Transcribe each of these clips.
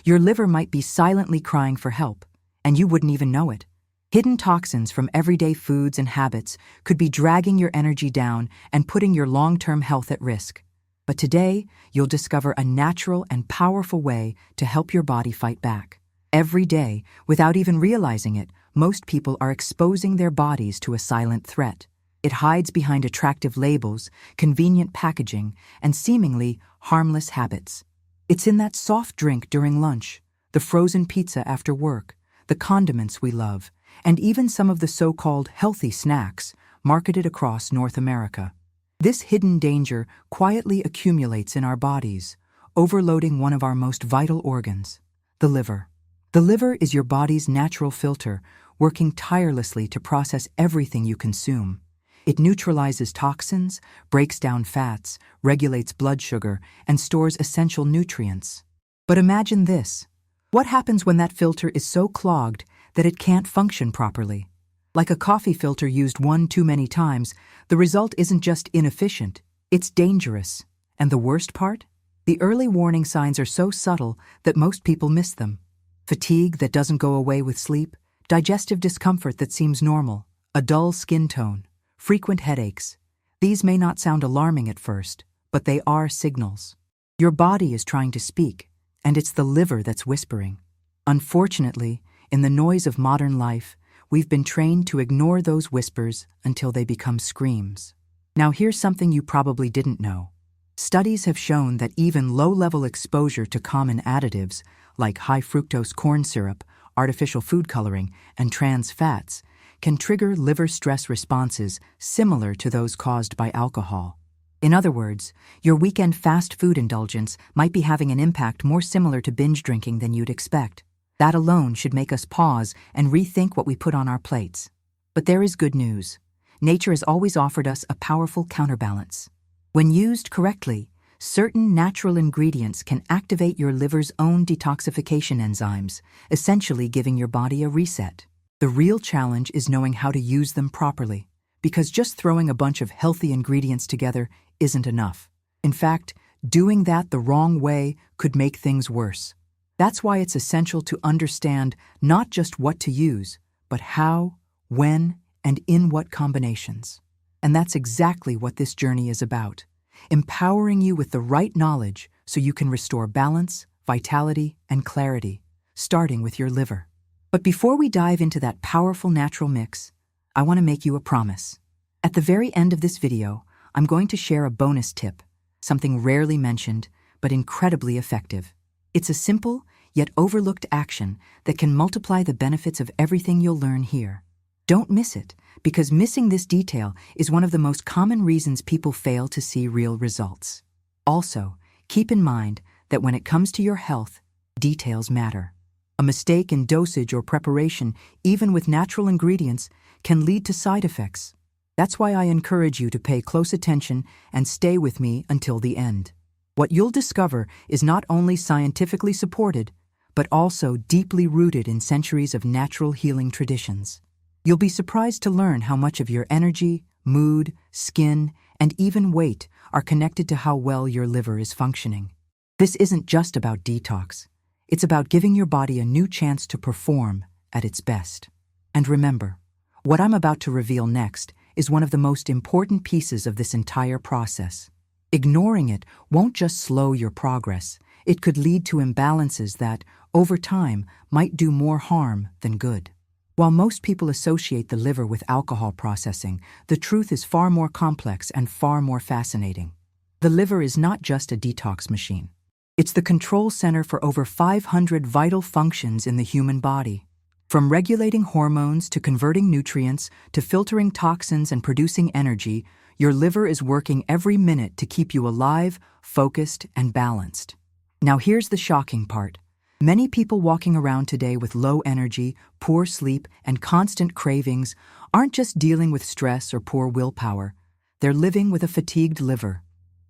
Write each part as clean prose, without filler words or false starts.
Your liver might be silently crying for help, and you wouldn't even know it. Hidden toxins from everyday foods and habits could be dragging your energy down and putting your long-term health at risk. But today, you'll discover a natural and powerful way to help your body fight back. Every day, without even realizing it, most people are exposing their bodies to a silent threat. It hides behind attractive labels, convenient packaging, and seemingly harmless habits. It's in that soft drink during lunch, the frozen pizza after work, the condiments we love, and even some of the so-called healthy snacks marketed across North America. This hidden danger quietly accumulates in our bodies, overloading one of our most vital organs, the liver. The liver is your body's natural filter, working tirelessly to process everything you consume. It neutralizes toxins, breaks down fats, regulates blood sugar, and stores essential nutrients. But imagine this. What happens when that filter is so clogged that it can't function properly? Like a coffee filter used one too many times, the result isn't just inefficient, it's dangerous. And the worst part? The early warning signs are so subtle that most people miss them. Fatigue that doesn't go away with sleep, digestive discomfort that seems normal, a dull skin tone, frequent headaches. These may not sound alarming at first, but they are signals. Your body is trying to speak, and it's the liver that's whispering. Unfortunately, in the noise of modern life, we've been trained to ignore those whispers until they become screams. Now here's something you probably didn't know. Studies have shown that even low-level exposure to common additives, like high-fructose corn syrup, artificial food coloring, and trans fats, can trigger liver stress responses similar to those caused by alcohol. In other words, your weekend fast food indulgence might be having an impact more similar to binge drinking than you'd expect. That alone should make us pause and rethink what we put on our plates. But there is good news. Nature has always offered us a powerful counterbalance. When used correctly, certain natural ingredients can activate your liver's own detoxification enzymes, essentially giving your body a reset. The real challenge is knowing how to use them properly, because just throwing a bunch of healthy ingredients together isn't enough. In fact, doing that the wrong way could make things worse. That's why it's essential to understand not just what to use, but how, when, and in what combinations. And that's exactly what this journey is about, empowering you with the right knowledge so you can restore balance, vitality, and clarity, starting with your liver. But before we dive into that powerful natural mix, I want to make you a promise. At the very end of this video, I'm going to share a bonus tip, something rarely mentioned, but incredibly effective. It's a simple, yet overlooked action that can multiply the benefits of everything you'll learn here. Don't miss it, because missing this detail is one of the most common reasons people fail to see real results. Also, keep in mind that when it comes to your health, details matter. A mistake in dosage or preparation, even with natural ingredients, can lead to side effects. That's why I encourage you to pay close attention and stay with me until the end. What you'll discover is not only scientifically supported, but also deeply rooted in centuries of natural healing traditions. You'll be surprised to learn how much of your energy, mood, skin, and even weight are connected to how well your liver is functioning. This isn't just about detox. It's about giving your body a new chance to perform at its best. And remember, what I'm about to reveal next is one of the most important pieces of this entire process. Ignoring it won't just slow your progress. It could lead to imbalances that, over time, might do more harm than good. While most people associate the liver with alcohol processing, the truth is far more complex and far more fascinating. The liver is not just a detox machine. It's the control center for over 500 vital functions in the human body. From regulating hormones to converting nutrients to filtering toxins and producing energy, your liver is working every minute to keep you alive, focused, and balanced. Now here's the shocking part. Many people walking around today with low energy, poor sleep, and constant cravings aren't just dealing with stress or poor willpower. They're living with a fatigued liver.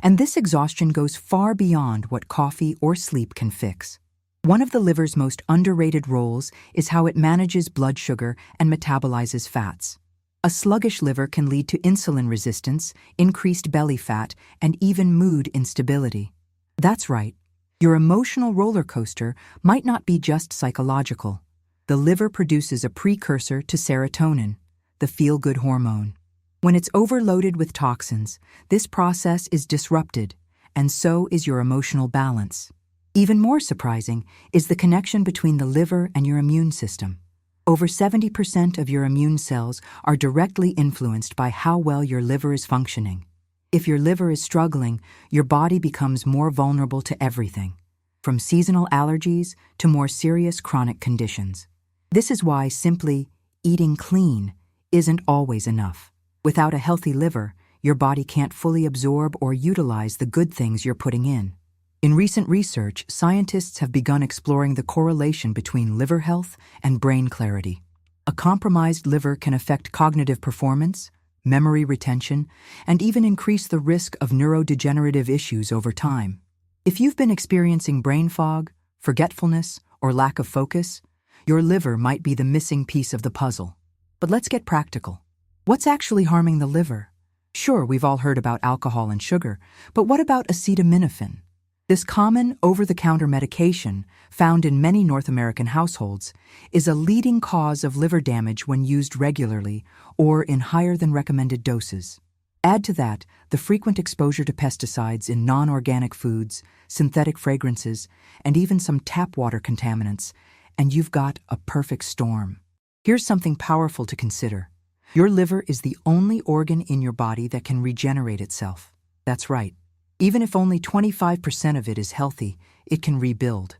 And this exhaustion goes far beyond what coffee or sleep can fix. One of the liver's most underrated roles is how it manages blood sugar and metabolizes fats. A sluggish liver can lead to insulin resistance, increased belly fat, and even mood instability. That's right. Your emotional roller coaster might not be just psychological. The liver produces a precursor to serotonin, the feel-good hormone. When it's overloaded with toxins, this process is disrupted, and so is your emotional balance. Even more surprising is the connection between the liver and your immune system. Over 70% of your immune cells are directly influenced by how well your liver is functioning. If your liver is struggling, your body becomes more vulnerable to everything, from seasonal allergies to more serious chronic conditions. This is why simply eating clean isn't always enough. Without a healthy liver, your body can't fully absorb or utilize the good things you're putting in. In recent research, scientists have begun exploring the correlation between liver health and brain clarity. A compromised liver can affect cognitive performance, memory retention, and even increase the risk of neurodegenerative issues over time. If you've been experiencing brain fog, forgetfulness, or lack of focus, your liver might be the missing piece of the puzzle. But let's get practical. What's actually harming the liver? Sure, we've all heard about alcohol and sugar, but what about acetaminophen? This common over-the-counter medication, found in many North American households, is a leading cause of liver damage when used regularly or in higher than recommended doses. Add to that the frequent exposure to pesticides in non-organic foods, synthetic fragrances, and even some tap water contaminants, and you've got a perfect storm. Here's something powerful to consider. Your liver is the only organ in your body that can regenerate itself. That's right. Even if only 25% of it is healthy, it can rebuild.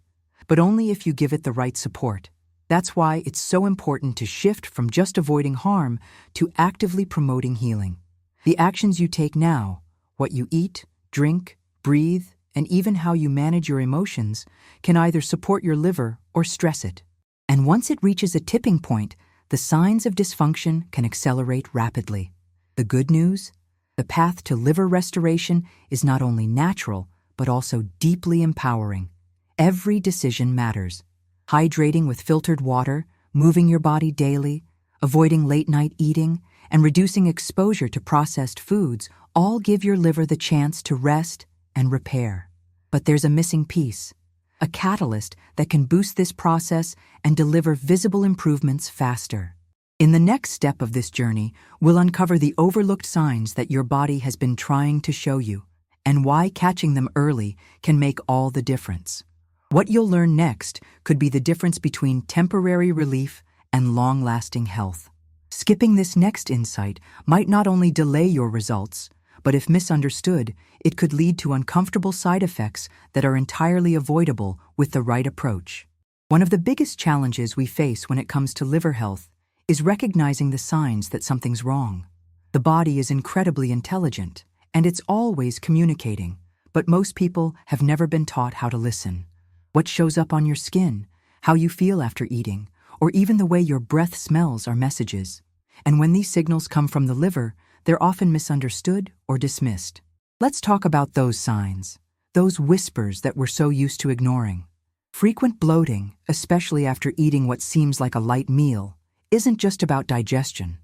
But only if you give it the right support. That's why it's so important to shift from just avoiding harm to actively promoting healing. The actions you take now, what you eat, drink, breathe, and even how you manage your emotions, can either support your liver or stress it. And once it reaches a tipping point, the signs of dysfunction can accelerate rapidly. The good news? The path to liver restoration is not only natural, but also deeply empowering. Every decision matters. Hydrating with filtered water, moving your body daily, avoiding late-night eating, and reducing exposure to processed foods all give your liver the chance to rest and repair. But there's a missing piece, a catalyst that can boost this process and deliver visible improvements faster. In the next step of this journey, we'll uncover the overlooked signs that your body has been trying to show you, and why catching them early can make all the difference. What you'll learn next could be the difference between temporary relief and long-lasting health. Skipping this next insight might not only delay your results, but if misunderstood, it could lead to uncomfortable side effects that are entirely avoidable with the right approach. One of the biggest challenges we face when it comes to liver health is recognizing the signs that something's wrong. The body is incredibly intelligent, and it's always communicating, but most people have never been taught how to listen. What shows up on your skin, how you feel after eating, or even the way your breath smells are messages. And when these signals come from the liver, they're often misunderstood or dismissed. Let's talk about those signs, those whispers that we're so used to ignoring. Frequent bloating, especially after eating what seems like a light meal, isn't just about digestion.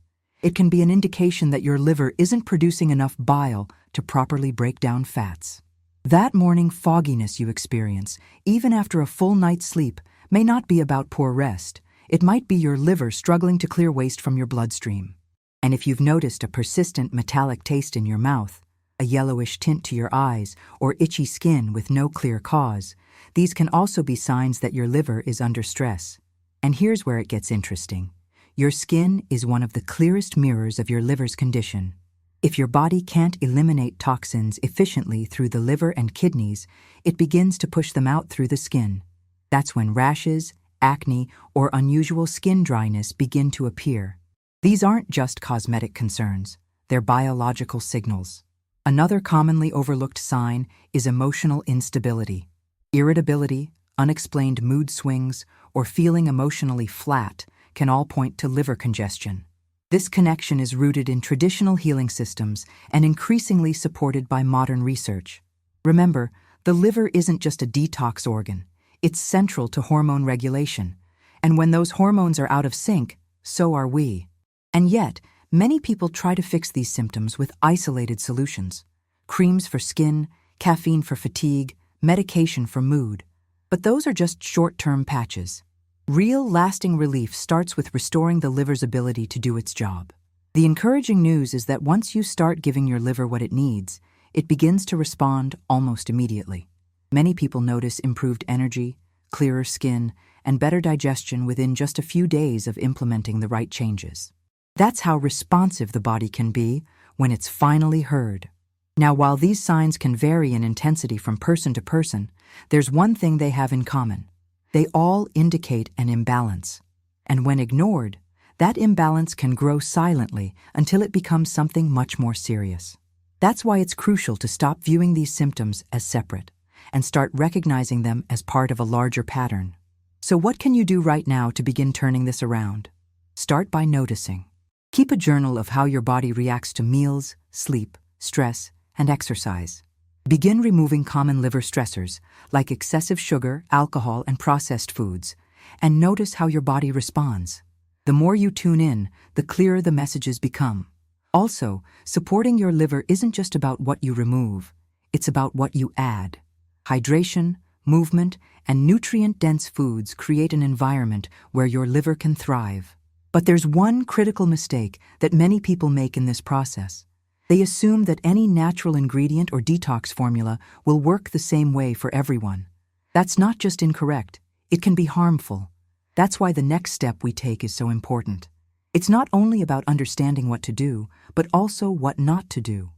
It can be an indication that your liver isn't producing enough bile to properly break down fats. That morning fogginess you experience, even after a full night's sleep, may not be about poor rest. It might be your liver struggling to clear waste from your bloodstream. And if you've noticed a persistent metallic taste in your mouth, a yellowish tint to your eyes, or itchy skin with no clear cause, these can also be signs that your liver is under stress. And here's where it gets interesting. Your skin is one of the clearest mirrors of your liver's condition. If your body can't eliminate toxins efficiently through the liver and kidneys, it begins to push them out through the skin. That's when rashes, acne, or unusual skin dryness begin to appear. These aren't just cosmetic concerns, they're biological signals. Another commonly overlooked sign is emotional instability. Irritability, unexplained mood swings, or feeling emotionally flat can all point to liver congestion. This connection is rooted in traditional healing systems and increasingly supported by modern research. Remember, the liver isn't just a detox organ, it's central to hormone regulation. And when those hormones are out of sync, so are we. And yet, many people try to fix these symptoms with isolated solutions. Creams for skin, caffeine for fatigue, medication for mood. But those are just short-term patches. Real, lasting relief starts with restoring the liver's ability to do its job. The encouraging news is that once you start giving your liver what it needs, it begins to respond almost immediately. Many people notice improved energy, clearer skin, and better digestion within just a few days of implementing the right changes. That's how responsive the body can be when it's finally heard. Now, while these signs can vary in intensity from person to person, there's one thing they have in common. They all indicate an imbalance. And when ignored, that imbalance can grow silently until it becomes something much more serious. That's why it's crucial to stop viewing these symptoms as separate and start recognizing them as part of a larger pattern. So what can you do right now to begin turning this around? Start by noticing. Keep a journal of how your body reacts to meals, sleep, stress, and exercise. Begin removing common liver stressors like excessive sugar, alcohol, and processed foods, and notice how your body responds. The more you tune in, the clearer the messages become. Also, supporting your liver isn't just about what you remove, it's about what you add. Hydration, movement, and nutrient-dense foods create an environment where your liver can thrive. But there's one critical mistake that many people make in this process. They assume that any natural ingredient or detox formula will work the same way for everyone. That's not just incorrect, it can be harmful. That's why the next step we take is so important. It's not only about understanding what to do, but also what not to do.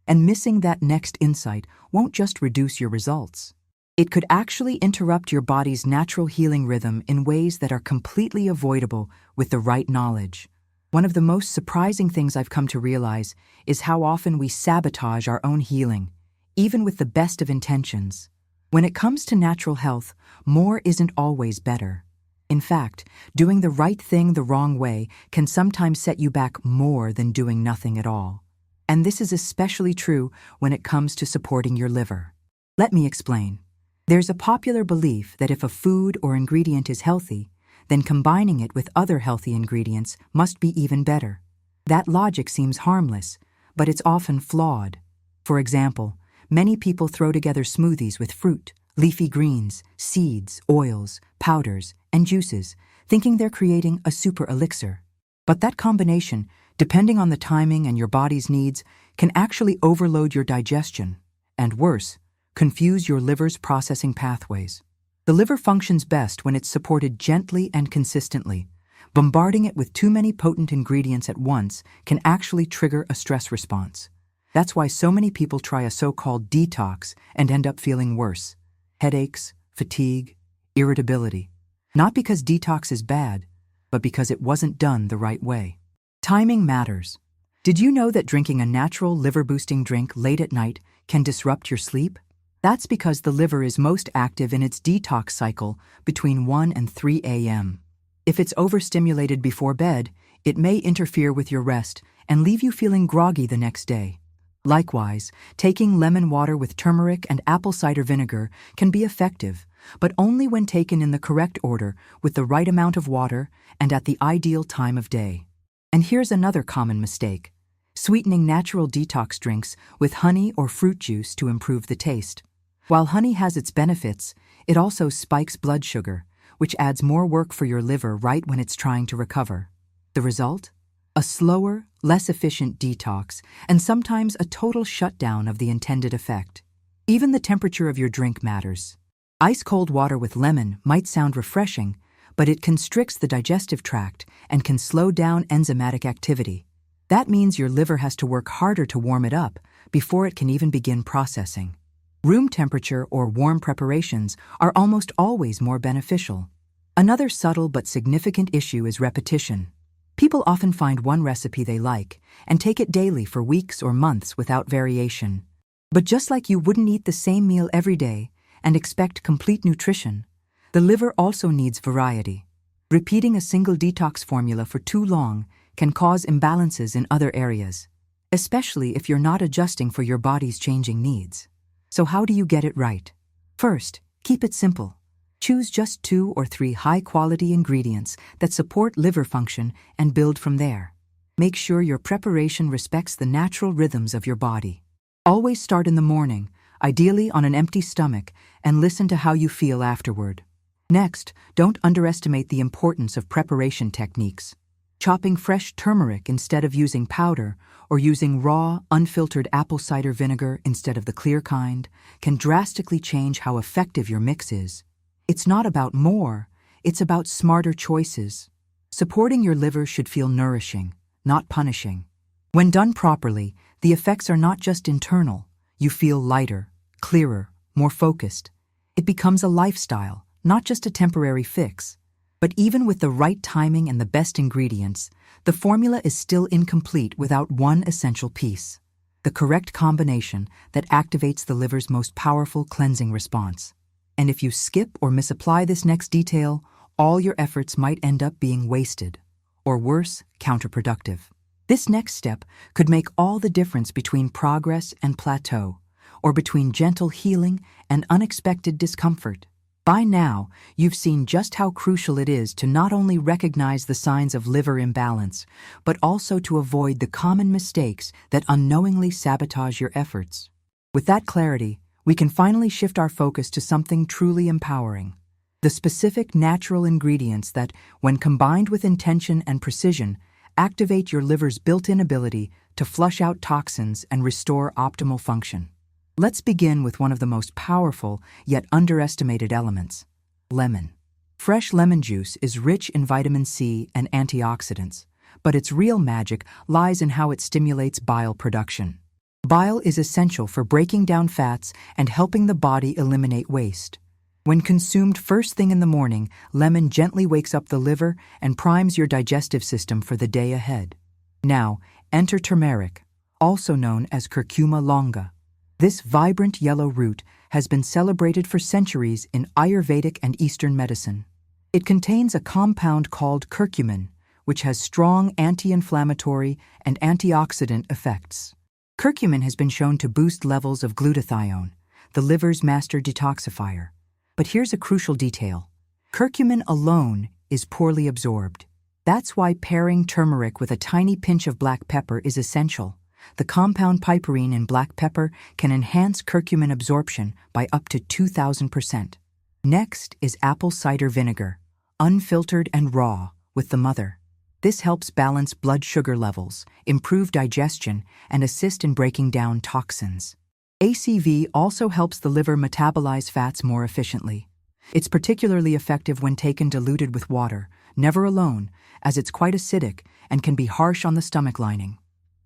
And missing that next insight won't just reduce your results. It could actually interrupt your body's natural healing rhythm in ways that are completely avoidable with the right knowledge. One of the most surprising things I've come to realize is how often we sabotage our own healing, even with the best of intentions. When it comes to natural health, more isn't always better. In fact, doing the right thing the wrong way can sometimes set you back more than doing nothing at all. And this is especially true when it comes to supporting your liver. Let me explain. There's a popular belief that if a food or ingredient is healthy, then combining it with other healthy ingredients must be even better. That logic seems harmless, but it's often flawed. For example, many people throw together smoothies with fruit, leafy greens, seeds, oils, powders, and juices, thinking they're creating a super elixir. But that combination, depending on the timing and your body's needs, can actually overload your digestion, and worse, confuse your liver's processing pathways. The liver functions best when it's supported gently and consistently. Bombarding it with too many potent ingredients at once can actually trigger a stress response. That's why so many people try a so-called detox and end up feeling worse. Headaches, fatigue, irritability. Not because detox is bad, but because it wasn't done the right way. Timing matters. Did you know that drinking a natural liver-boosting drink late at night can disrupt your sleep? That's because the liver is most active in its detox cycle between 1 and 3 a.m. If it's overstimulated before bed, it may interfere with your rest and leave you feeling groggy the next day. Likewise, taking lemon water with turmeric and apple cider vinegar can be effective, but only when taken in the correct order with the right amount of water and at the ideal time of day. And here's another common mistake: sweetening natural detox drinks with honey or fruit juice to improve the taste. While honey has its benefits, it also spikes blood sugar, which adds more work for your liver right when it's trying to recover. The result? A slower, less efficient detox, and sometimes a total shutdown of the intended effect. Even the temperature of your drink matters. Ice-cold water with lemon might sound refreshing, but it constricts the digestive tract and can slow down enzymatic activity. That means your liver has to work harder to warm it up before it can even begin processing. Room temperature or warm preparations are almost always more beneficial. Another subtle but significant issue is repetition. People often find one recipe they like and take it daily for weeks or months without variation. But just like you wouldn't eat the same meal every day and expect complete nutrition, the liver also needs variety. Repeating a single detox formula for too long can cause imbalances in other areas, especially if you're not adjusting for your body's changing needs. So how do you get it right? First, keep it simple. Choose just 2 or 3 high-quality ingredients that support liver function and build from there. Make sure your preparation respects the natural rhythms of your body. Always start in the morning, ideally on an empty stomach, and listen to how you feel afterward. Next, don't underestimate the importance of preparation techniques. Chopping fresh turmeric instead of using powder, or using raw, unfiltered apple cider vinegar instead of the clear kind, can drastically change how effective your mix is. It's not about more, it's about smarter choices. Supporting your liver should feel nourishing, not punishing. When done properly, the effects are not just internal. You feel lighter, clearer, more focused. It becomes a lifestyle, not just a temporary fix. But even with the right timing and the best ingredients, the formula is still incomplete without one essential piece: the correct combination that activates the liver's most powerful cleansing response. And if you skip or misapply this next detail, all your efforts might end up being wasted, or worse, counterproductive. This next step could make all the difference between progress and plateau, or between gentle healing and unexpected discomfort. By now, you've seen just how crucial it is to not only recognize the signs of liver imbalance, but also to avoid the common mistakes that unknowingly sabotage your efforts. With that clarity, we can finally shift our focus to something truly empowering: the specific natural ingredients that, when combined with intention and precision, activate your liver's built-in ability to flush out toxins and restore optimal function. Let's begin with one of the most powerful yet underestimated elements: lemon. Fresh lemon juice is rich in vitamin C and antioxidants, but its real magic lies in how it stimulates bile production. Bile is essential for breaking down fats and helping the body eliminate waste. When consumed first thing in the morning, lemon gently wakes up the liver and primes your digestive system for the day ahead. Now, enter turmeric, also known as curcuma longa. This vibrant yellow root has been celebrated for centuries in Ayurvedic and Eastern medicine. It contains a compound called curcumin, which has strong anti-inflammatory and antioxidant effects. Curcumin has been shown to boost levels of glutathione, the liver's master detoxifier. But here's a crucial detail: curcumin alone is poorly absorbed. That's why pairing turmeric with a tiny pinch of black pepper is essential. The compound piperine in black pepper can enhance curcumin absorption by up to 2,000%. Next is apple cider vinegar, unfiltered and raw, with the mother. This helps balance blood sugar levels, improve digestion, and assist in breaking down toxins. ACV also helps the liver metabolize fats more efficiently. It's particularly effective when taken diluted with water, never alone, as it's quite acidic and can be harsh on the stomach lining.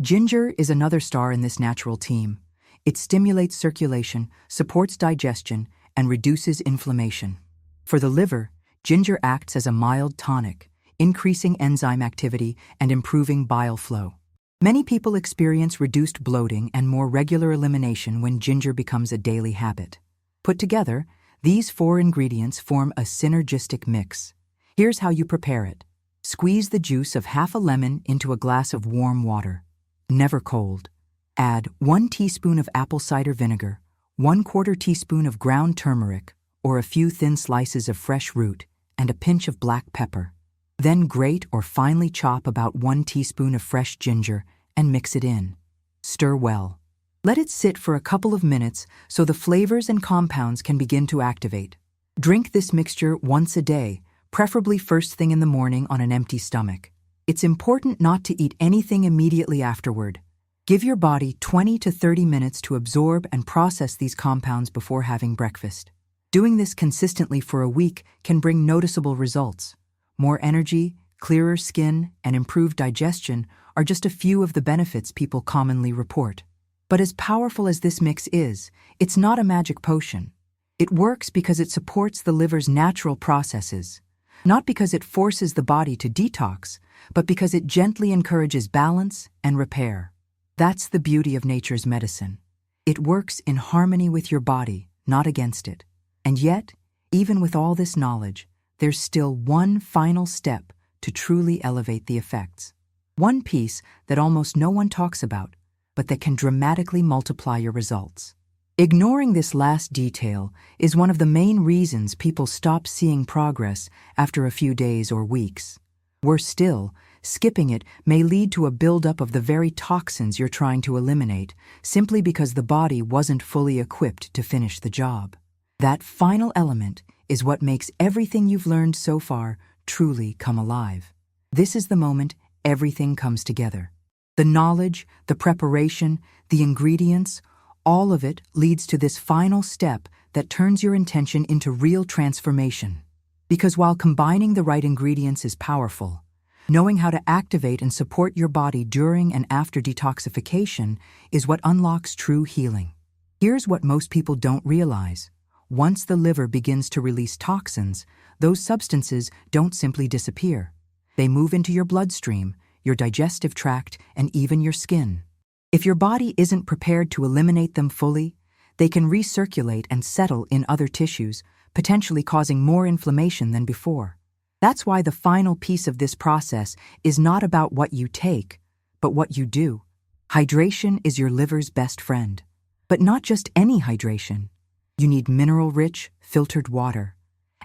Ginger is another star in this natural team. It stimulates circulation, supports digestion, and reduces inflammation. For the liver, ginger acts as a mild tonic, increasing enzyme activity and improving bile flow. Many people experience reduced bloating and more regular elimination when ginger becomes a daily habit. Put together, these 4 ingredients form a synergistic mix. Here's how you prepare it. Squeeze the juice of half a lemon into a glass of warm water, never cold. Add 1 teaspoon of apple cider vinegar, 1/4 teaspoon of ground turmeric, or a few thin slices of fresh root, and a pinch of black pepper. Then grate or finely chop about 1 teaspoon of fresh ginger and mix it in. Stir well. Let it sit for a couple of minutes so the flavors and compounds can begin to activate. Drink this mixture once a day, preferably first thing in the morning on an empty stomach. It's important not to eat anything immediately afterward. Give your body 20 to 30 minutes to absorb and process these compounds before having breakfast. Doing this consistently for a week can bring noticeable results. More energy, clearer skin, and improved digestion are just a few of the benefits people commonly report. But as powerful as this mix is, it's not a magic potion. It works because it supports the liver's natural processes, not because it forces the body to detox, but because it gently encourages balance and repair. That's the beauty of nature's medicine. It works in harmony with your body, not against it. And yet, even with all this knowledge, there's still one final step to truly elevate the effects. One piece that almost no one talks about, but that can dramatically multiply your results. Ignoring this last detail is one of the main reasons people stop seeing progress after a few days or weeks. Worse still, skipping it may lead to a buildup of the very toxins you're trying to eliminate, simply because the body wasn't fully equipped to finish the job. That final element is what makes everything you've learned so far truly come alive. This is the moment everything comes together. The knowledge, the preparation, the ingredients, all of it leads to this final step that turns your intention into real transformation. Because while combining the right ingredients is powerful, knowing how to activate and support your body during and after detoxification is what unlocks true healing. Here's what most people don't realize. Once the liver begins to release toxins, those substances don't simply disappear. They move into your bloodstream, your digestive tract, and even your skin. If your body isn't prepared to eliminate them fully, they can recirculate and settle in other tissues, potentially causing more inflammation than before. That's why the final piece of this process is not about what you take, but what you do. Hydration is your liver's best friend. But not just any hydration. You need mineral-rich, filtered water.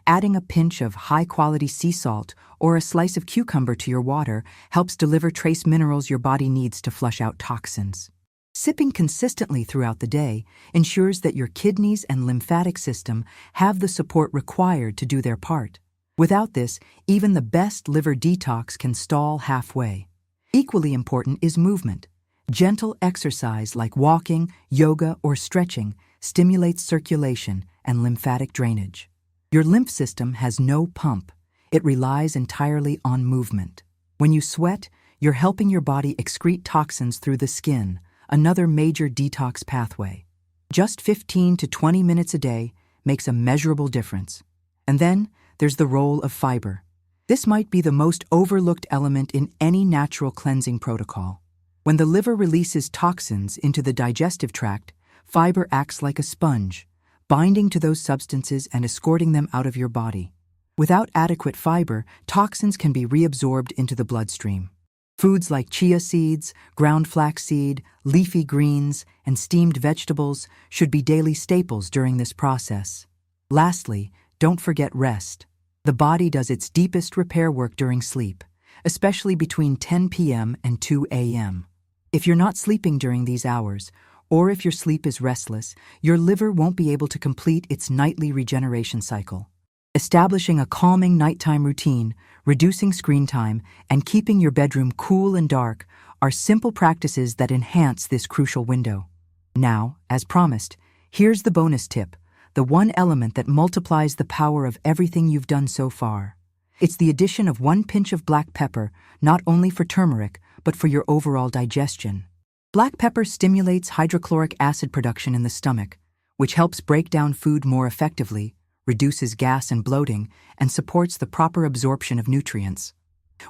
Adding a pinch of high-quality sea salt or a slice of cucumber to your water helps deliver trace minerals your body needs to flush out toxins. Sipping consistently throughout the day ensures that your kidneys and lymphatic system have the support required to do their part. Without this, even the best liver detox can stall halfway. Equally important is movement. Gentle exercise like walking, yoga, or stretching stimulates circulation and lymphatic drainage. Your lymph system has no pump. It relies entirely on movement. When you sweat, you're helping your body excrete toxins through the skin, another major detox pathway. Just 15 to 20 minutes a day makes a measurable difference. And then there's the role of fiber. This might be the most overlooked element in any natural cleansing protocol. When the liver releases toxins into the digestive tract, fiber acts like a sponge, binding to those substances and escorting them out of your body. Without adequate fiber, toxins can be reabsorbed into the bloodstream. Foods like chia seeds, ground flaxseed, leafy greens, and steamed vegetables should be daily staples during this process. Lastly, don't forget rest. The body does its deepest repair work during sleep, especially between 10 p.m. and 2 a.m. If you're not sleeping during these hours, or if your sleep is restless, your liver won't be able to complete its nightly regeneration cycle. Establishing a calming nighttime routine, reducing screen time, and keeping your bedroom cool and dark are simple practices that enhance this crucial window. Now, as promised, here's the bonus tip, the one element that multiplies the power of everything you've done so far. It's the addition of 1 pinch of black pepper, not only for turmeric, but for your overall digestion. Black pepper stimulates hydrochloric acid production in the stomach, which helps break down food more effectively, reduces gas and bloating, and supports the proper absorption of nutrients.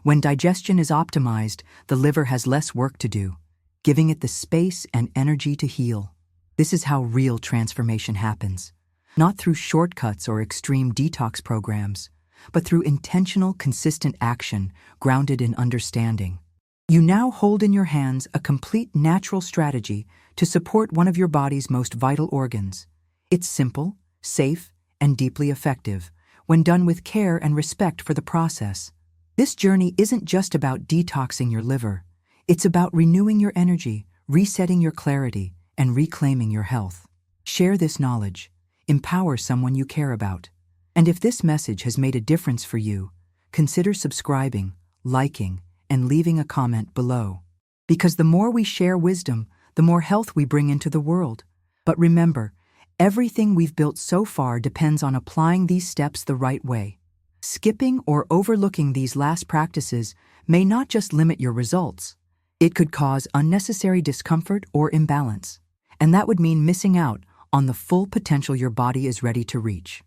When digestion is optimized, the liver has less work to do, giving it the space and energy to heal. This is how real transformation happens, not through shortcuts or extreme detox programs, but through intentional, consistent action grounded in understanding. You now hold in your hands a complete natural strategy to support one of your body's most vital organs. It's simple, safe, and deeply effective when done with care and respect for the process. This journey isn't just about detoxing your liver. It's about renewing your energy, resetting your clarity, and reclaiming your health. Share this knowledge. Empower someone you care about. And if this message has made a difference for you, consider subscribing, liking, and leaving a comment below. Because the more we share wisdom, the more health we bring into the world. But remember, everything we've built so far depends on applying these steps the right way. Skipping or overlooking these last practices may not just limit your results. It could cause unnecessary discomfort or imbalance. And that would mean missing out on the full potential your body is ready to reach.